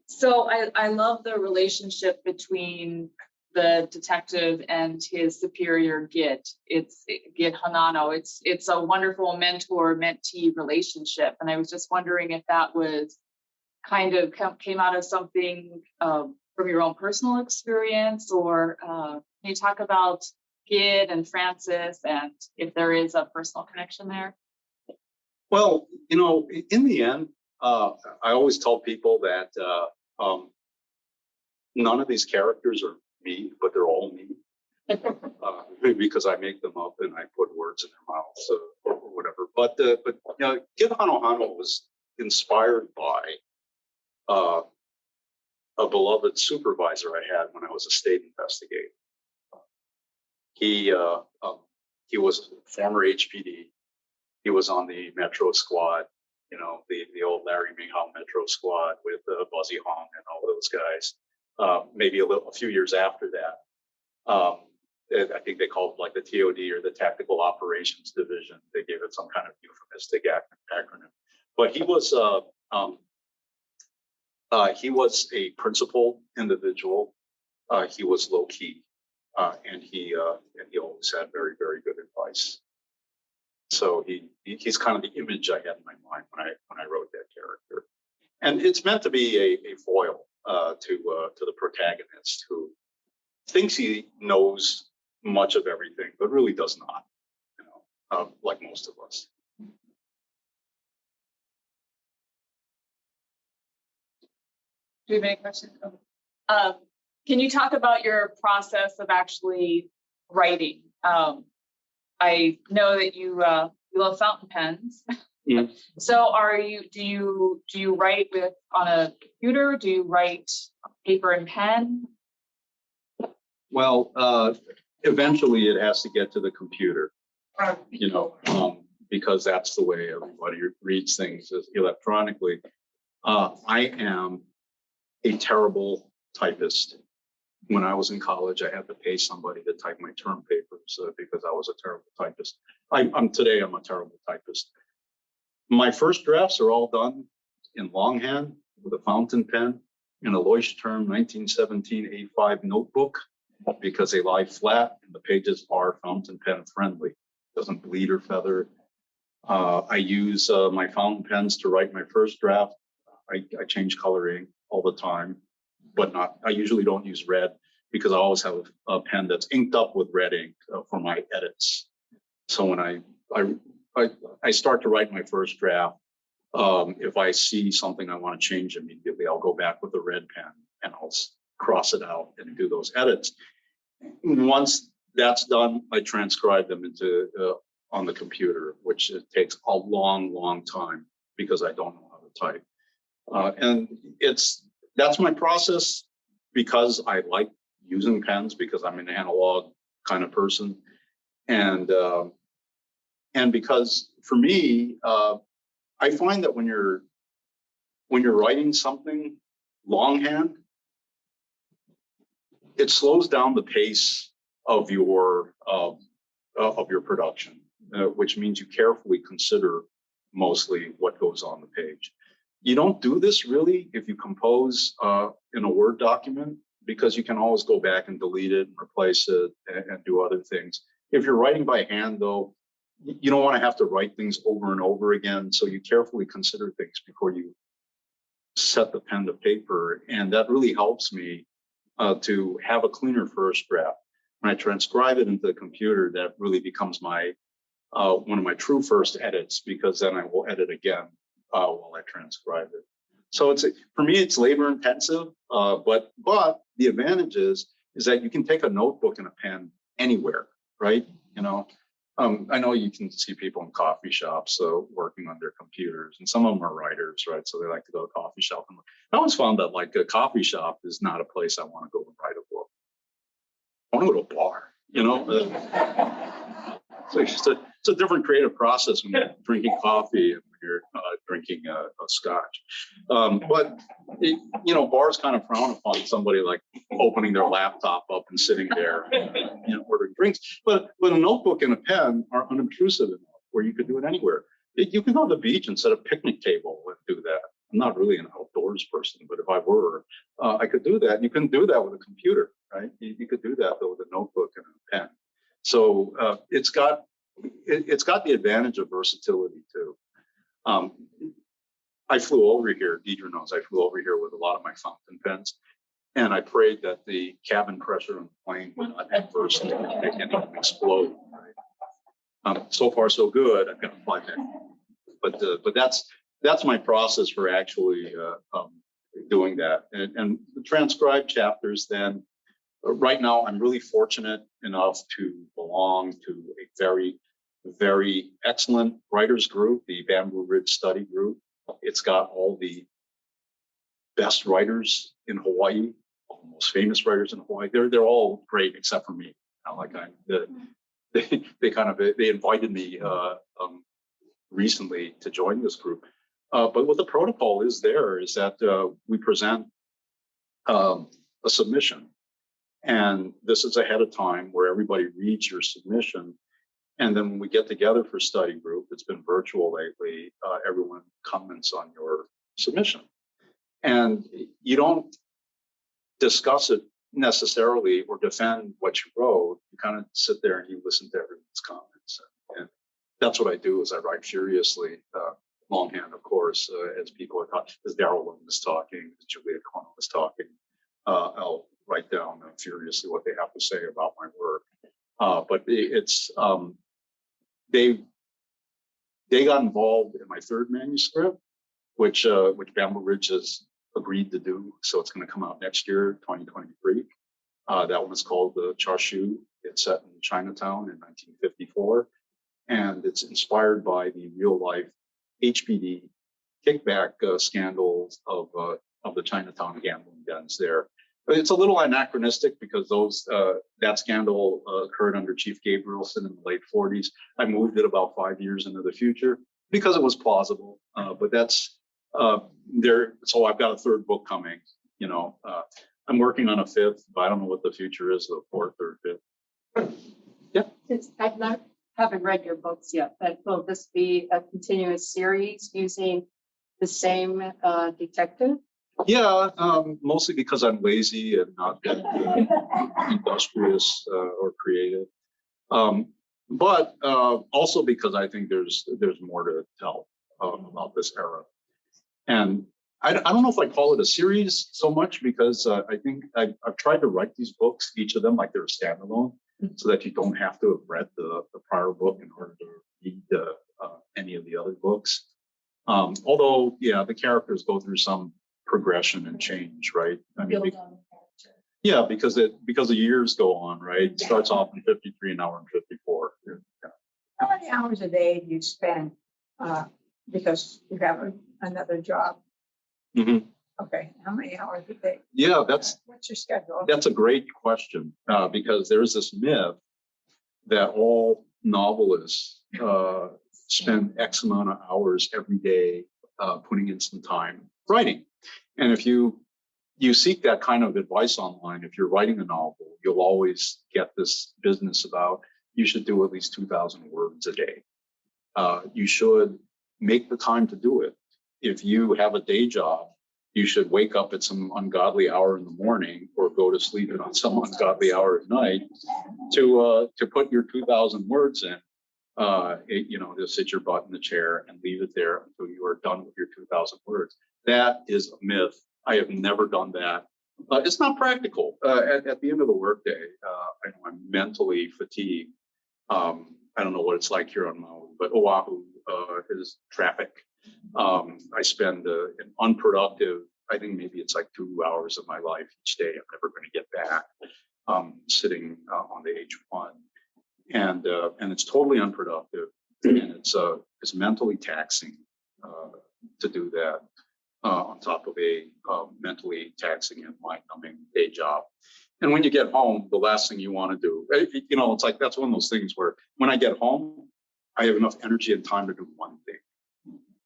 So I love the relationship between the detective and his superior Git. It's Git Hanano. It's a wonderful mentor-mentee relationship. And I was just wondering if that was kind of came out of something from your own personal experience, or can you talk about Git and Francis and if there is a personal connection there? Well, in the end, I always tell people that none of these characters are me, but they're all me, because I make them up and I put words in their mouths or whatever. But Git Hano was inspired by a beloved supervisor I had when I was a state investigator. He was former HPD. He was on the Metro Squad, the old Larry Minghow Metro Squad with Buzzy Hong and all those guys. Maybe a few years after that, I think they called it like the TOD or the Tactical Operations Division. They gave it some kind of euphemistic acronym. But he was a principled individual. He was low key, and he always had very, very good advice. So he's kind of the image I had in my mind when I wrote that character, and it's meant to be a foil to the protagonist who thinks he knows much of everything, but really does not. Like most of us. Do you have any questions? Can you talk about your process of actually writing? I know that you love fountain pens. Yeah. So do you write on a computer? Do you write paper and pen? Well, eventually it has to get to the computer, because that's the way everybody reads things is electronically. I am a terrible typist. When I was in college, I had to pay somebody to type my term papers because I was a terrible typist. I'm a terrible typist. My first drafts are all done in longhand with a fountain pen in a Leuchtturm 1917 A5 notebook because they lie flat and the pages are fountain pen friendly. It doesn't bleed or feather. I use my fountain pens to write my first draft. I change coloring all the time, but I usually don't use red because I always have a pen that's inked up with red ink for my edits. So when I start to write my first draft, if I see something I want to change immediately, I'll go back with a red pen and I'll cross it out and do those edits. Once that's done, I transcribe them into on the computer, which it takes a long, long time because I don't know how to type. And that's my process because I like using pens because I'm an analog kind of person. And And because for me, I find that when you're writing something longhand, it slows down the pace of your production, which means you carefully consider mostly what goes on the page. You don't do this really if you compose in a Word document, because you can always go back and delete it and replace it and do other things. If you're writing by hand, though, you don't want to have to write things over and over again. So you carefully consider things before you set the pen to paper. And that really helps me to have a cleaner first draft. When I transcribe it into the computer, that really becomes my one of my true first edits, because then I will edit again while I transcribe it. So it's for me, it's labor intensive, but the advantage is that you can take a notebook and a pen anywhere, right? You know, I know you can see people in coffee shops working on their computers, and some of them are writers, right? So they like to go to a coffee shop. And I always found that like a coffee shop is not a place I want to go and write a book. I want to go to a bar, you know. So it's a different creative process when you're drinking coffee and when you're drinking a scotch. But you know, bars kind of frown upon somebody like opening their laptop up and sitting there, you know, ordering drinks. But a notebook and a pen are unobtrusive enough where you could do it anywhere. You can go to the beach and set a picnic table and do that. I'm not really an outdoors person, but if I were, I could do that. And you couldn't do that with a computer, right? You could do that though with a notebook and a pen. So it's got the advantage of versatility too. I flew over here, Deidre knows, I flew over here with a lot of my fountain pens, and I prayed that the cabin pressure on the plane would not adversely make anything explode. Right? So far so good. I've got to fly back. But that's my process for actually doing that. And the transcribed chapters then, right now, I'm really fortunate enough to belong to a very, very excellent writers group, the Bamboo Ridge Study Group. It's got all the best writers in Hawaii, all the most famous writers in Hawaii. They're all great except for me. They invited me recently to join this group. But what the protocol is that we present a submission. And this is ahead of time where everybody reads your submission. And then when we get together for study group, it's been virtual lately, everyone comments on your submission. And you don't discuss it necessarily or defend what you wrote. You kind of sit there and you listen to everyone's comments. And that's what I do is I write furiously, longhand, of course, as people are talking, as Darrell was talking, as Julia Cornell was talking. I'll write down furiously what they have to say about my work. But it's they got involved in my third manuscript, which Bamboo Ridge has agreed to do. So it's going to come out next year, 2023. That one is called the Chashu. It's set in Chinatown in 1954, and it's inspired by the real life HPD kickback scandals of the Chinatown gambling dens there. It's a little anachronistic because that scandal occurred under Chief Gabrielson in the late 40s. I moved it about 5 years into the future because it was plausible. But that's there. So I've got a third book coming. You know, I'm working on a fifth, but I don't know what the future is, the fourth or fifth. Yeah. Haven't read your books yet, but will this be a continuous series using the same detective? Yeah, mostly because I'm lazy and not that industrious or creative, but also because I think there's more to tell about this era. And I don't know if I call it a series so much because I think I've tried to write these books, each of them like they're standalone, so that you don't have to have read the prior book in order to read any of the other books. Although, yeah, the characters go through some progression and change, right? I mean, yeah, because the years go on, right? It starts off in 53 and now we're in 54. Yeah. How many hours a day do you spend because you have another job? Mm-hmm. Okay, how many hours a day? Yeah, What's your schedule? that's a great question because there's this myth that all novelists spend X amount of hours every day putting in some time writing. And if you seek that kind of advice online, if you're writing a novel, you'll always get this business about you should do at least 2,000 words a day. You should make the time to do it. If you have a day job, you should wake up at some ungodly hour in the morning or go to sleep at some ungodly hour at night to put your 2,000 words in. To sit your butt in the chair and leave it there until you are done with your 2,000 words. That is a myth. I have never done that. It's not practical. At the end of the workday, I know I'm mentally fatigued. I don't know what it's like here on Maui, but Oahu is traffic. I spend an unproductive, I think maybe it's like 2 hours of my life each day. I'm never going to get back sitting on the H1. And it's totally unproductive, and it's mentally taxing to do that on top of a mentally taxing and mind-numbing day job. And when you get home, the last thing you want to do, it's like that's one of those things where when I get home, I have enough energy and time to do one thing.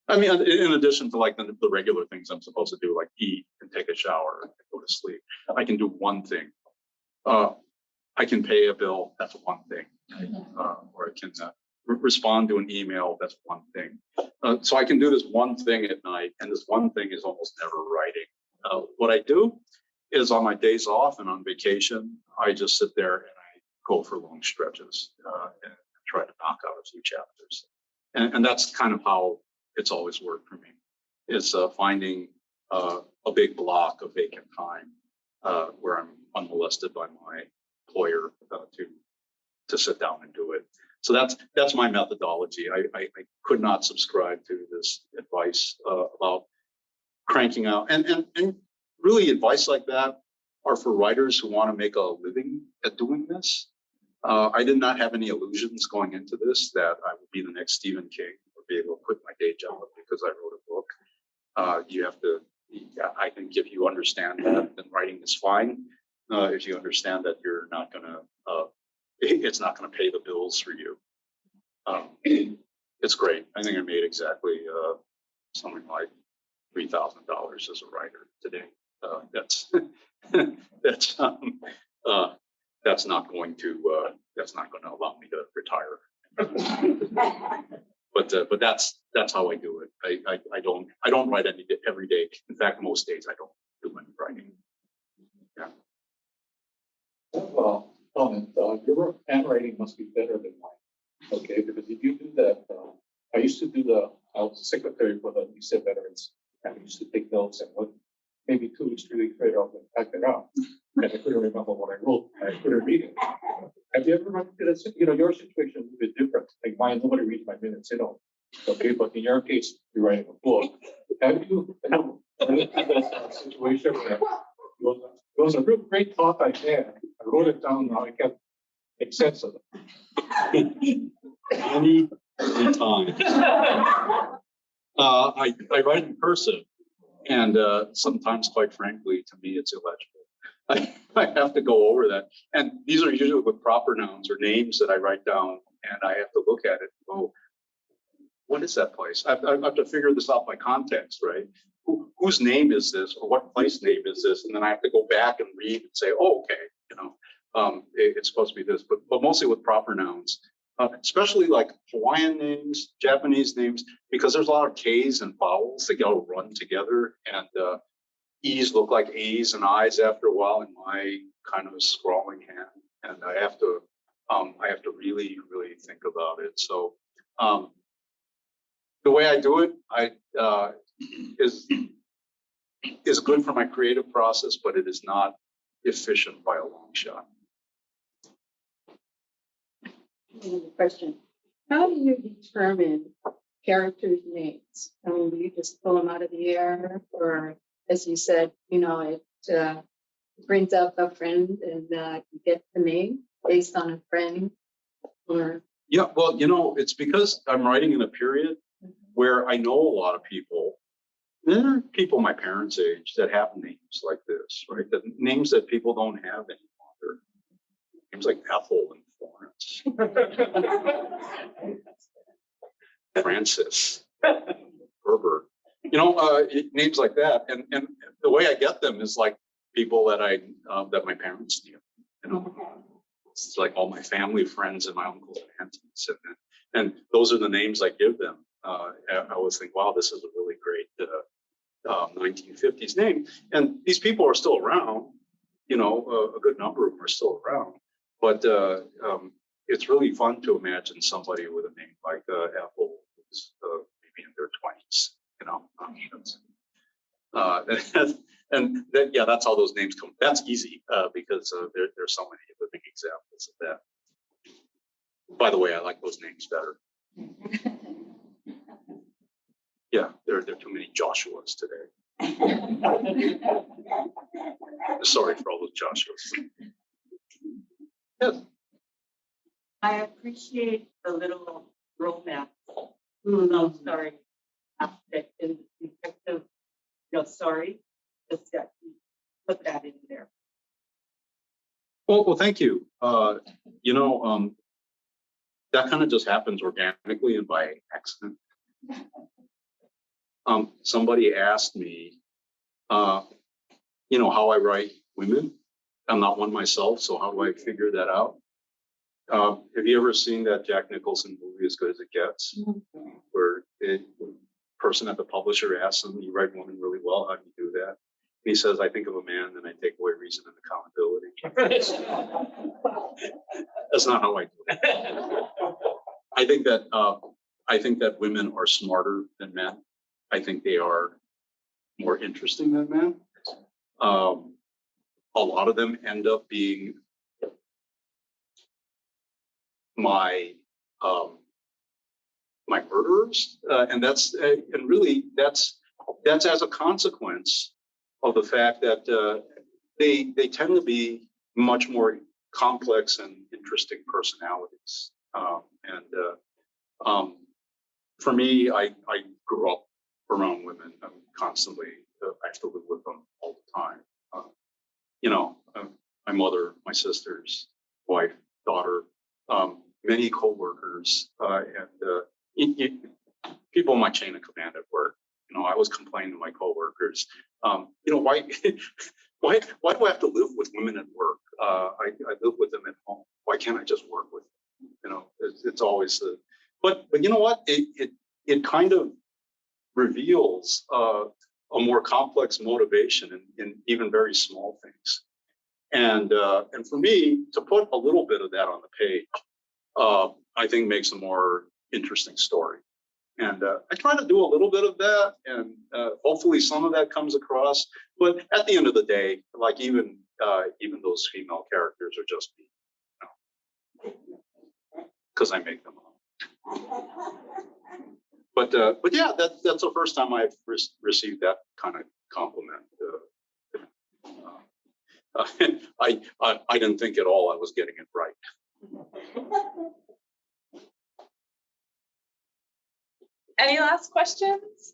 I mean, in addition to like the regular things I'm supposed to do, like eat and take a shower and go to sleep, I can do one thing. I can pay a bill. That's one thing. Or I can respond to an email. That's one thing. So I can do this one thing at night, and this one thing is almost never writing. What I do is on my days off and on vacation, I just sit there and I go for long stretches and try to knock out a few chapters. And that's kind of how it's always worked for me, is finding a big block of vacant time where I'm unmolested by my employer to sit down and do it. So that's my methodology. I could not subscribe to this advice about cranking out. And really advice like that are for writers who want to make a living at doing this. I did not have any illusions going into this that I would be the next Stephen King or be able to quit my day job because I wrote a book. You have to, I think if you understand that, then writing is fine. If you understand that you're not going to, it's not going to pay the bills for you. It's great. I think I made exactly something like $3,000 as a writer today. That's not going to allow me to retire. But that's how I do it. I don't write every day. In fact, most days I don't do any writing. Yeah. Well, your handwriting must be better than mine. Okay, because if you do that, I used to do I was a secretary for the Nisei Veterans, and I used to take notes, and maybe 2 weeks, 3 weeks later, I'll type it out. And I couldn't remember what I wrote. I couldn't read it. Have you ever run into that? Your situation is a bit different. Like mine, nobody reads my minutes, Okay, but in your case, you're writing a book. Have you run into that situation where it was a real great thought I had. I wrote it down, now I can't make sense of it. Any time. I write in cursive, and sometimes, quite frankly, to me, it's illegible. I have to go over that. And these are usually with proper nouns or names that I write down, and I have to look at it and go, what is that place? I have to figure this out by context, right? Whose name is this, or what place name is this? And then I have to go back and read and say, oh, okay, it's supposed to be this, but mostly with proper nouns, especially like Hawaiian names, Japanese names, because there's a lot of K's and vowels that go run together, and E's look like A's and I's after a while in my kind of scrawling hand, and I have to really, really think about it. So the way I do it, is good for my creative process, but it is not efficient by a long shot. Another question. How do you determine characters' names? I mean, do you just pull them out of the air, or as you said, it brings up a friend and you get the name based on a friend? Or Yeah, well, it's because I'm writing in a period where I know a lot of people. There are people my parents' age that have names like this, right? The names that people don't have anymore. Names like Ethel and Florence, Francis, Herbert, names like that. And the way I get them is like people that that my parents knew, it's like all my family, friends, and my uncles and aunties. And those are the names I give them. I always think, wow, this is a really great 1950s name. And these people are still around, a good number of them are still around. But it's really fun to imagine somebody with a name like Apple, who's maybe in their 20s, and that, yeah, that's how those names come. That's easy because there's so many living examples of that. By the way, I like those names better. Yeah, there are too many Joshuas today. Sorry for all those Joshuas. Yes. I appreciate the little romance, love story aspect in the detective, story. Just that you put that in there. Well, thank you. That kind of just happens organically and by accident. Somebody asked me, how I write women. I'm not one myself, so how do I figure that out? Have you ever seen that Jack Nicholson movie, As Good as It Gets, where the person at the publisher asks him, "You write women really well. How do you do that?" And he says, "I think of a man, and I take away reason and accountability." That's not how I do it. I think that women are smarter than men. I think they are more interesting than men. A lot of them end up being my murderers, and that's as a consequence of the fact that they tend to be much more complex and interesting personalities. For me, I grew up around women. I'm constantly, I have to live with them all the time. My mother, my sisters, wife, daughter, many coworkers, and people in my chain of command at work. I always complain to my coworkers, why do I have to live with women at work? I live with them at home. Why can't I just work with them? It's always the, but you know what? It kind of reveals a more complex motivation in even very small things. And for me, to put a little bit of that on the page, I think makes a more interesting story. And I try to do a little bit of that, and hopefully some of that comes across. But at the end of the day, like even those female characters are just me, because I make them up. But yeah, that's the first time I've received that kind of compliment. I didn't think at all I was getting it right. Any last questions?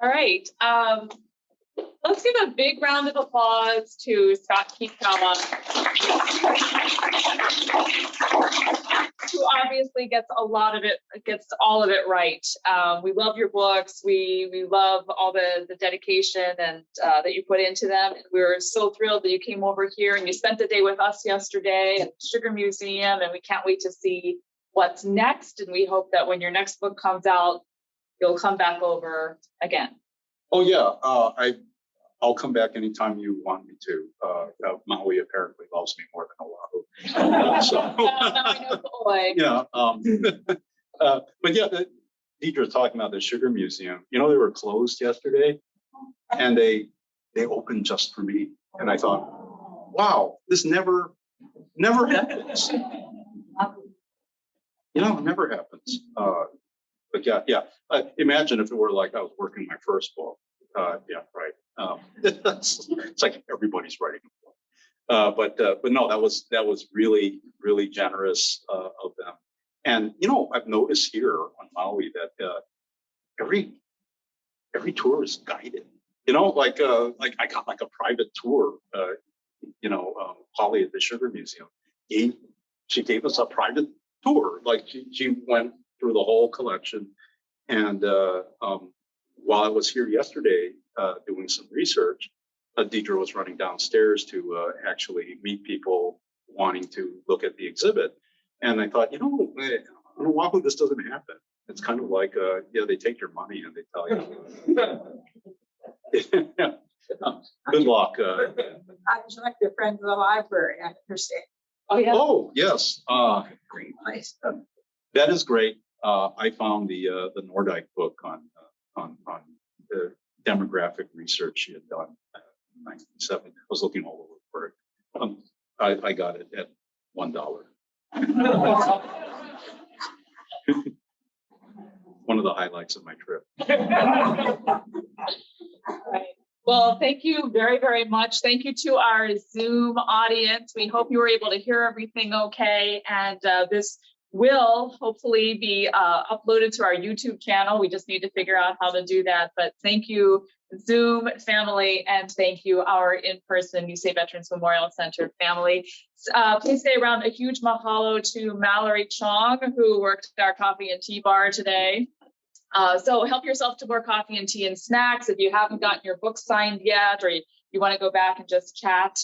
All right. Let's give a big round of applause to Scott Kikkawa, who obviously gets all of it right. We love your books. We love all the dedication and that you put into them. And we're so thrilled that you came over here and you spent the day with us yesterday at the Sugar Museum, and we can't wait to see what's next. And we hope that when your next book comes out, you'll come back over again. Oh yeah, I'll come back anytime you want me to. Maui apparently loves me more than Oahu. So now I know the boy. Yeah, but yeah, Deidre talking about the Sugar Museum. They were closed yesterday, and they opened just for me. And I thought, wow, this never happens. It never happens. But yeah. Imagine if it were like I was working my first book. Yeah, right. It's like everybody's writing a book. But no, that was really, really generous of them. And I've noticed here on Maui that every tour is guided. Like I got like a private tour. Holly at the Sugar Museum gave she gave us a private tour. Like she went through the whole collection. And while I was here yesterday doing some research, Deidre was running downstairs to actually meet people wanting to look at the exhibit. And I thought, on Oahu, this doesn't happen. It's kind of like, they take your money and they tell you. Good luck. I was like the friend of the library, I understand. Oh, yeah. Oh, yes. Great place. That is great. I found the Nordyke book on the demographic research she had done in 1970. I was looking all over for it. I got it at $1. One of the highlights of my trip. Right. Well, thank you very, very much. Thank you to our Zoom audience. We hope you were able to hear everything okay. And this will hopefully be uploaded to our YouTube channel. We just need to figure out how to do that. But thank you, Zoom family, and thank you, our in-person Nisei Veterans Memorial Center family. Please stay around. A huge mahalo to Mallory Chong, who worked at our coffee and tea bar today. So help yourself to more coffee and tea and snacks. If you haven't gotten your book signed yet, or you want to go back and just chat,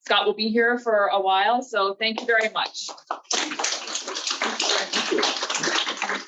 Scott will be here for a while. So thank you very much. Thank you.